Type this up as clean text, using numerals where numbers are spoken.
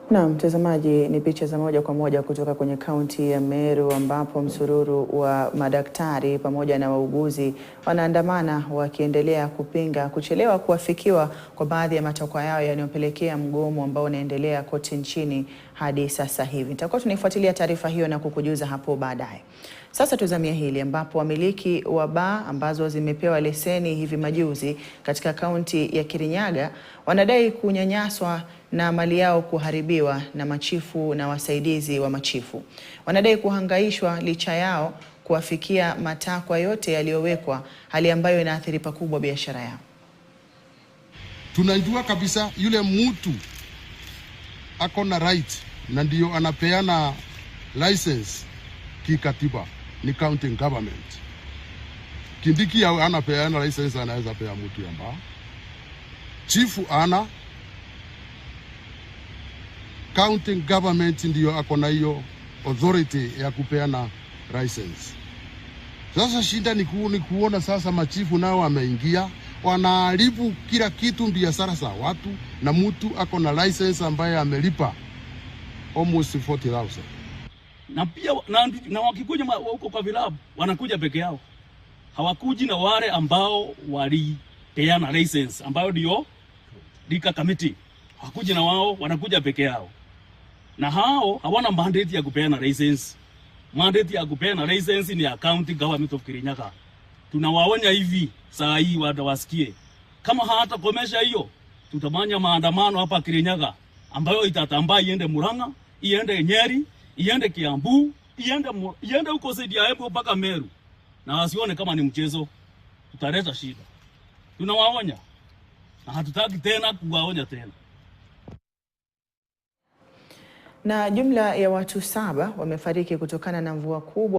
Na mtazamaji, ni picha za moja kwa moja kutoka kwenye kaunti ya Meru ambapo msururu wa madaktari pamoja na wauguzi wanaandamana wakiendelea kupinga kuchelewa kuafikiwa kwa baadhi ya matakwa yao yanayopelekea mgomo ambao unaendelea kote nchini hadi sasa hivi. Tutakuwa tunaifuatilia taarifa hiyo na kukujuza hapo baadaye. Sasa tuzamia hili ambapo wamiliki wa baa ambazo zimepewa leseni hivi majuzi katika kaunti ya Kirinyaga wanadai kunyanyaswa na mali yao kuharibiwa na machifu na wasaidizi wa machifu. Wanadai kuhangaishwa licha yao kuwafikia matakwa yote yaliyowekwa, hali ambayo inaathiri pakubwa biashara yao. Tunajua kabisa yule mtu ako na right na ndio anapeana license kikatiba ni county government. Kindiki ya anapeana license anaweza pea mtu yamba. Chifu ana county government ndio ako na hiyo authority ya kupeana license. Sasa shida ni kuona sasa machifu nao wameingia, wanaharibu kila kitu, biashara za watu, na mtu ako na license ambaye amelipa almost 40,000. Na pia na wakikuja huko kwa vilabu wanakuja peke yao, hawakuji na wale ambao walipeana license ambayo ndio dika committee. Hawakuji na wao, wanakuja peke yao, na hao hawana mandate ya kupeana license. Mandate ya kupeana license ni county government of Kirinyaga. Tunawaonya hivi saa hii wasikie, kama hata komesha hiyo tutamanya maandamano hapa Kirinyaga ambayo itatambaa iende Murang'a, iende Nyeri, iende Kiambu, iende huko zaidi ya Embu mpaka Meru, na wasione kama ni mchezo. Tutaleta shida. Tunawaonya na hatutaki tena kuwaonya tena. Na jumla ya watu 7 wamefariki kutokana na mvua kubwa